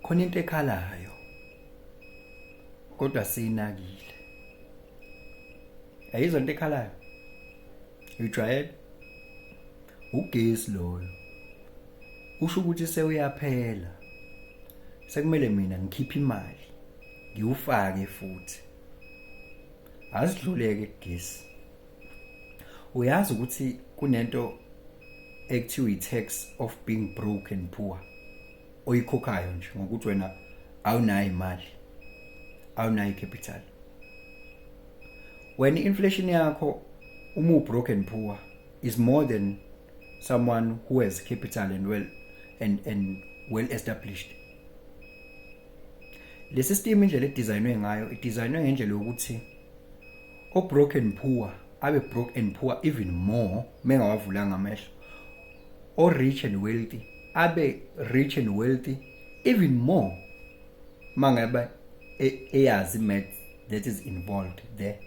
khona into ekhalayo kodwa siyinakile. Ayizwa into ekhalayo? Ujwayele? Ugesi loyo. Usho ukuthi sewuyaphela. Sekumele mina ngikhiphe imali ngiwufake futhi. Asidluleke kugesi. Uyazi ukuthi kunento ekuthiwa i-tax of being broke and poor. Oyikhokhayo nje ngokuthi wena awunayo imali, awunayo capital. When inflation yakho uma broke and poor is more than someone who has capital and well established. Le system indlela edesignwe ngayo, idesignwe ngendlela yokuthi o broke and poor abe broke and poor even more mengawavulanga amehlo. O rich and wealthy abe rich and wealthy even more mangaba eyazi math that is involved there.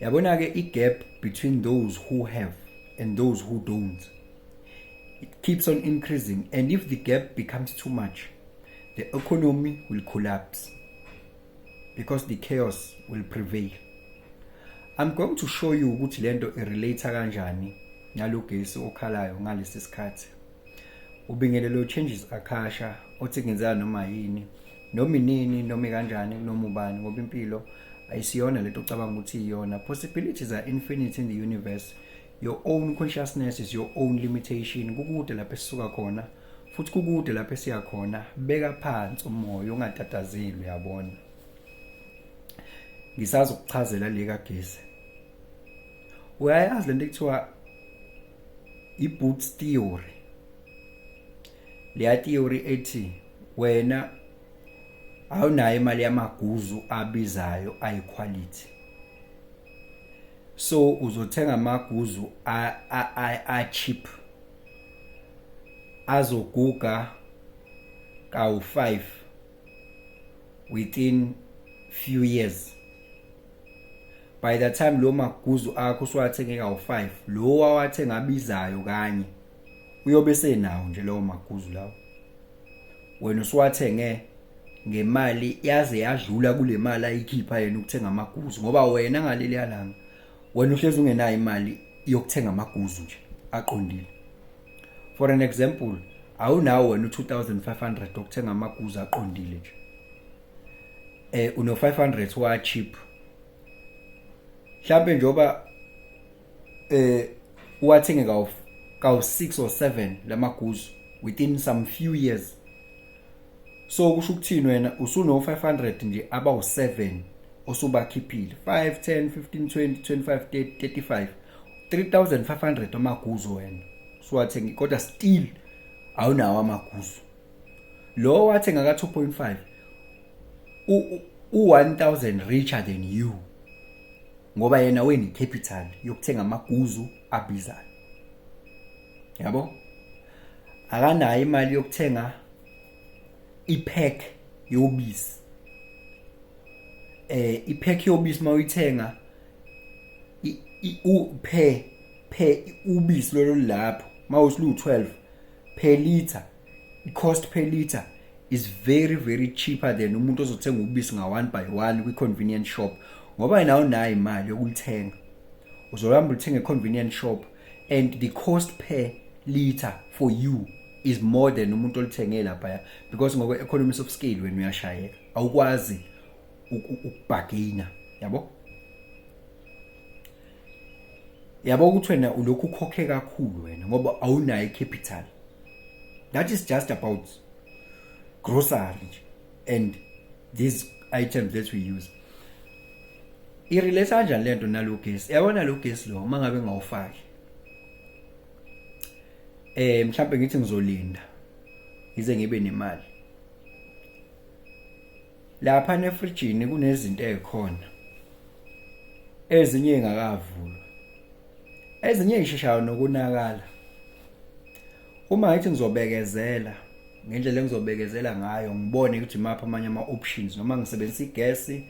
Yabona ke i-gap between those who have and those who don't, it keeps on increasing, and if the gap becomes too much, the economy will collapse because the chaos will prevail. I'm going to show you ukuthi lento irelate kanjani nalogesi okhalayo ngalesi sikhathi. Ubingelelo changes akasha othi ngenzana noma yini, noma inini, noma kanjani, noma ubani, ngoba impilo ayisiyona lento ocabanga ukuthi iyona. Possibilities are infinite in the universe. Your own consciousness is your own limitation. Kukude lapho esisuka khona futhi kukude lapho esiya khona. Beka phansi umoya ungatatazeli, uyabona. Ngisazi ukuchazela le kagesi. Uyayazi lento ekuthiwa i-Booth's theory. Le theory ethi wena awunayo imali yamaguzu abizayo ayiquality. So uzothenga amaguzu a cheap azoguga kawu5 within few years. By the time lo maguzu akho usuwathenge kawu5, lo wawathenga abizayo kanye uyobe senawo nje lawo maguzu lawo. Wena usuwathenge ngemali yaze yadlula kule mali ayikhipha yena ukuthenga amaguzu, ngoba wena ngaleli yalanga wena uhlezi ungenayo imali yokuthenga amaguzu nje aqondile. For an example, awunawo wena u2500 okuthenga amaguzu aqondile nje. Uno 500 wa cheap. Mhlambe njoba uwathenge kawu 6 or 7 lamaguzu within some few years. So kusho ukuthini wena usuno 500 nje aba u7 osubakhiphile 5 10 15 20 25 30 35 3500 amaguzu wena usuwathenga, kodwa still awunawo amaguzu. Lo wathenga ka 2.5 u1000 richer than you, ngoba yena weni capital yokuthenga amaguzu abizayo. Yabo? Akanayo imali yokuthenga ipack yobisi. Ipack yobisi mawuyithenga ubisi lolo lapho mawusulu 12 per liter, cost per liter is very very cheaper than umuntu ozothenga ubisi nga 1 by 1 kwi convenience shop, ngoba yena unayo imali yokulithenga. Uzohamba ulithenga convenience shop and the cost per liter for you is more than umuntu olithenge lapha, because ngokwe economies of scale wena uyashayeka, awukwazi ukubhagaina. Yabo ukuthi wena ulokhu ukhokhe kakhulu wena ngoba awunayo capital. That is just about grocery and these items that we use. Irelate kanjani lento nalogesi? Yabona lo gesi lo mangabe ngawufaki, mhlawumbe ngithi ngizolinda ize ngibe nemali. Lapha nefrijini kunezinto ezikhona ezinye engakavulwa, ezinye ezisheshayo nokunakala. Uma ngithi ngizobekezela ngendlela engizobekezela ngayo, ngibone ukuthi mapha amanye ama options, noma ngisebenzisa igesi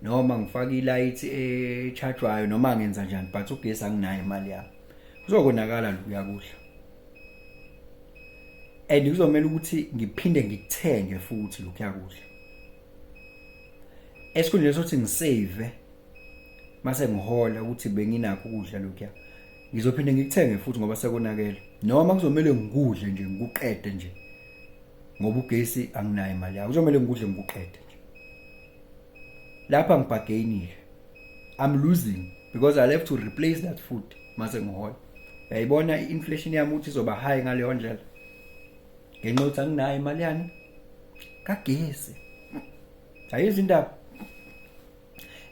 noma ngifaka ilight echargewayo noma ngenza njani, but ugesi anginayo imali yami, kuzokonakala lo kuyakudla. and kuzomela ukuthi ngiphinde ngikuthenge futhi lokho kudla. Esikhundleni sokuthi ngisave mase ngihola ukuthi benginakho ukudla lokho, ngizophinde ngikuthenge futhi ngoba sekonakele, noma kuzomela ngikudle nje ngikuqede nje ngoba ugesi anginayo imali yakho, kuzomela ngikudle ngikuqede nje. Lapha ngibagainile, I'm losing because I'll have to replace that food mase ngihola. Uyayibona i-inflation yami ukuthi izoba high ngaleyo ndlela ngenxa yokuthi anginayo imali yani kagesi. Ayizwa indaba.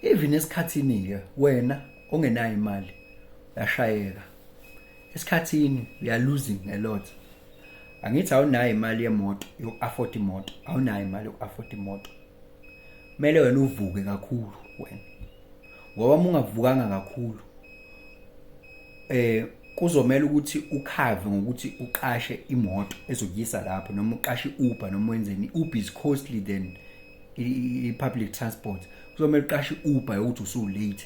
Even esikhathini-ke wena ongenayo imali uyashayeka, esikhathini we are losing a lot. Angithi awunayo imali yemoto yoku-afford imoto, awunayo imali yoku-afford imoto, kumele wena uvuke kakhulu wena, ngoba uma ungavukanga kakhulu kuzomela ukuthi ukhave ngokuthi uqashe imoto ezokuyisa lapho, noma uqashe i-Uber, noma wenzeni. Uber is costly than i-public transport. Kuzomela uqashe i-Uber yokuthi usu-late,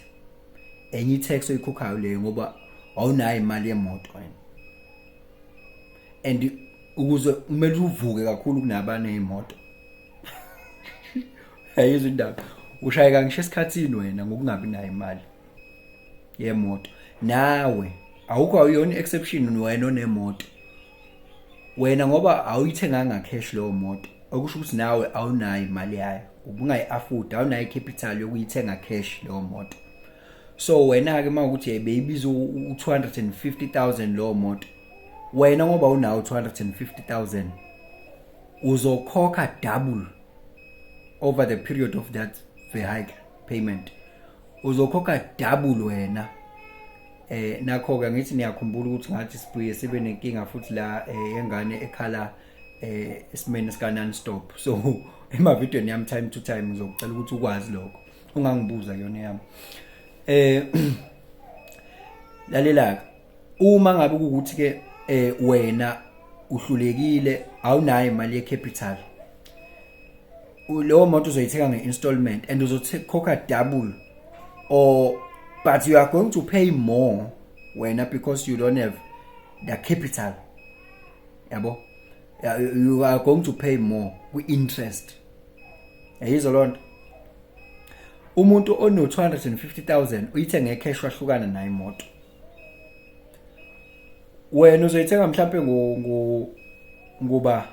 enye i-tax oyikhokhayo leyo ngoba awunayo imali yemoto wena. And ukuze kumele uvuke kakhulu kunabane imoto. Ayizwa indaba. Ushayeka ngisho esikhathini wena ngokungabi nayo imali yemoto. Nawe awukho awuyona exception wena onemoto. Wena ngoba awuyithenganga cash leyo moto, okusho ukuthi nawe awunayo imali yayo, ubungayi-afford, awunayo capital yokuyithenga cash leyo moto. So wena ke mawukuthi beyibiza u250,000 leyo moto, wena ngoba unawo 250,000 uzokhokha double over the period of that vehicle payment. Uzokhokha double wena. Nakho ke ngithi niyakhumbula ukuthi ngathi sibuye sibe nenkinga futhi la yengane ekhala esimene sika non-stop. So emavidweni yami time to time ngizocela ukuthi ukwazi lokho, ungangibuza yona yami. Lalela, uma ngabe ukuthi ke wena uhlulekile, awunayo imali ye-capital, leyo moto uzoyithenga nge-installment and uzokhokha double, but you are going to pay more wena because you don't have the capital. Yabo, you are going to pay more kwi-interest. Yayizwa lonto. Umuntu ono 250,000 uyithenge cash wahlukana nayo imoto. Wena uzoyithenga mhlawumbe ngoba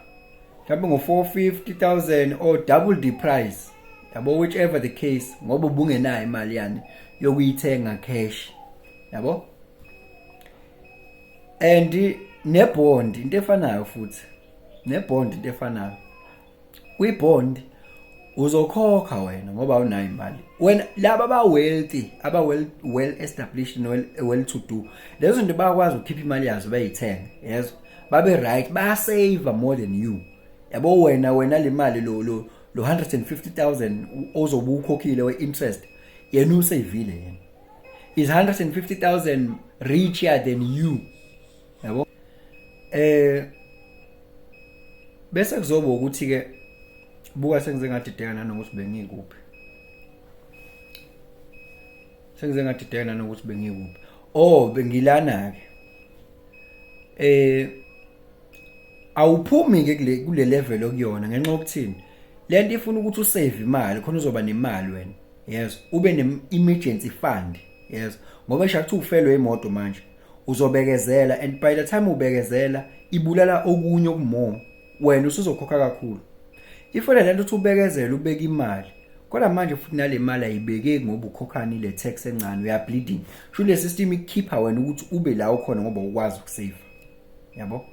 mhlawumbe ngo450,000 or double the price. Yabo, whichever the case, ngoba ubungenayo imali yani yokuyithenga cash. Yabo? And nebond into efanayo futhi. Nebond into efanayo. Kwi-bond uzokhokha wena ngoba awunayo imali. Wena laba ba wealthy, aba well established no well to do, lezo nto bakwazi ukukhipha imali yazo bayithenge. Yes, babe right, ba save more than you. Yabo, wena le mali lo 150,000 ozobe ukhokhile we-interest, yena usavile yena. Is 150,000 richer than you. Yabo? Bese kuzoba ukuthi ke buka sengize ngadideka nanokuthi bengikuphi. Sengize ngadideka nanokuthi bengikuphi. Bengilana ke. Awuphumi ke kule level okuyona ngenxa yokuthini? Lento ifuna ukuthi usave imali khona uzoba nemali wena. Yes, ube ne-emergency fund. Yes, ngoba eshakuthi ufelwe imoto manje uzobekezela, and by the time ubekezela ibulala okunye okumo, wena usuzokhokha kakhulu. Ifuna lento uthi ubekezela ubeka imali, kodwa manje futhi nale mali ayibekeki ngoba ukhokhani ile tax encane, uya bleeding. Sho le system ikhipha wena ukuthi ube la ukhona ngoba ukwazi ukusave. Yabo?